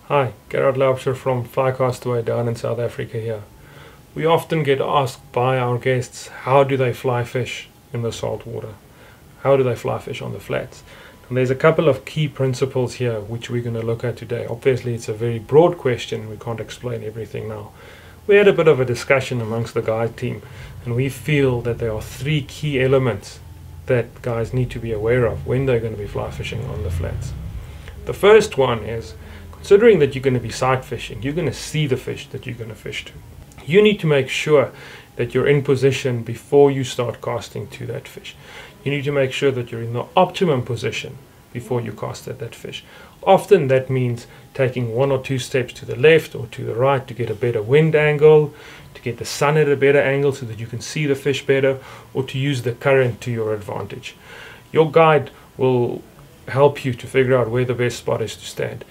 Hi, Gerhard Lubscher from Sportswear down in South Africa here. We often get asked by our guests, how do they fly fish in the salt water? How do they fly fish on the flats? And there's a couple of key principles here which we're going to look at today. Obviously it's a very broad question, we can't explain everything now. We had a bit of a discussion amongst the guide team, and we feel that there are three key elements that guys need to be aware of when they're going to be fly fishing on the flats. The first one is, considering that you're going to be sight fishing, you're going to see the fish that you're going to fish to. You need to make sure that you're in position before you start casting to that fish. You need to make sure that you're in the optimum position before you cast at that fish. Often that means taking one or two steps to the left or to the right to get a better wind angle, to get the sun at a better angle so that you can see the fish better, or to use the current to your advantage. Your guide will help you to figure out where the best spot is to stand.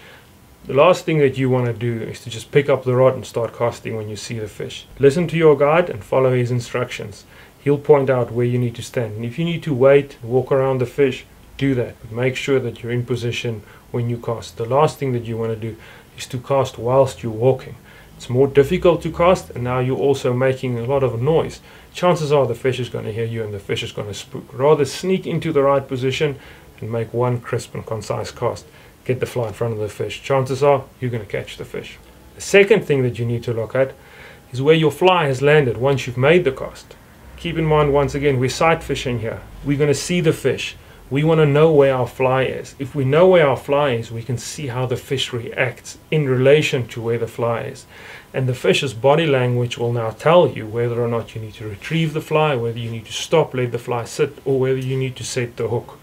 The last thing that you want to do is to just pick up the rod and start casting when you see the fish. Listen to your guide and follow his instructions. He'll point out where you need to stand. And if you need to wait, walk around the fish, do that. But make sure that you're in position when you cast. The last thing that you want to do is to cast whilst you're walking. It's more difficult to cast, and now you're also making a lot of noise. Chances are the fish is going to hear you and the fish is going to spook. Rather sneak into the right position and make one crisp and concise cast. Get the fly in front of the fish. Chances are you're going to catch the fish. The second thing that you need to look at is where your fly has landed once you've made the cast. Keep in mind, once again, we're sight fishing here. We're going to see the fish. We want to know where our fly is. If we know where our fly is, we can see how the fish reacts in relation to where the fly is. And the fish's body language will now tell you whether or not you need to retrieve the fly, whether you need to stop, let the fly sit, or whether you need to set the hook.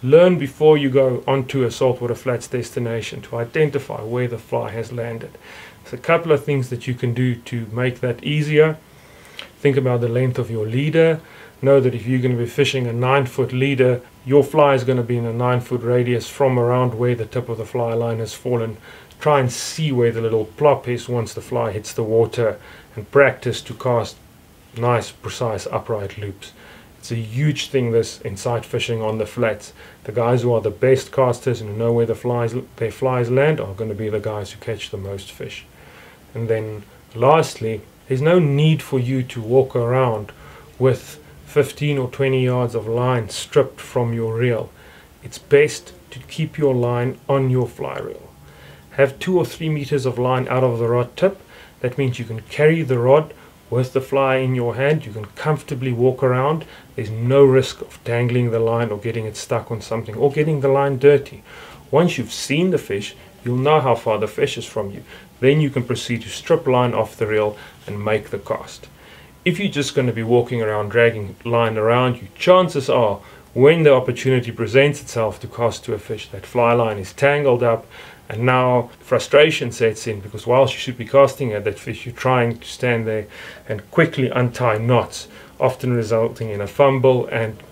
Learn before you go onto a saltwater flats destination to identify where the fly has landed. There's a couple of things that you can do to make that easier. Think about the length of your leader. Know that if you're going to be fishing a 9-foot leader, your fly is going to be in a 9-foot radius from around where the tip of the fly line has fallen. Try and see where the little plop is once the fly hits the water, and practice to cast nice, precise, upright loops. It's a huge thing, this, in sight fishing on the flats. The guys who are the best casters and who know where their flies land are going to be the guys who catch the most fish. And then lastly, there's no need for you to walk around with 15 or 20 yards of line stripped from your reel. It's best to keep your line on your fly reel. Have 2 or 3 meters of line out of the rod tip. That means you can carry the rod with the fly in your hand. You can comfortably walk around. There's no risk of tangling the line or getting it stuck on something or getting the line dirty. Once you've seen the fish, you'll know how far the fish is from you. Then you can proceed to strip line off the reel and make the cast. If you're just going to be walking around dragging line around you, chances are when the opportunity presents itself to cast to a fish, that fly line is tangled up, and now frustration sets in, because whilst you should be casting at that fish, you're trying to stand there and quickly untie knots, often resulting in a fumble and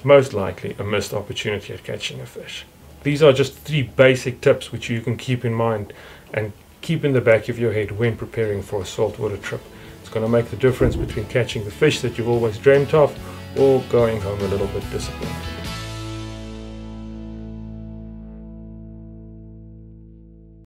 most likely a missed opportunity at catching a fish. These are just 3 basic tips which you can keep in mind and keep in the back of your head when preparing for a saltwater trip. It's going to make the difference between catching the fish that you've always dreamt of or going home a little bit disappointed.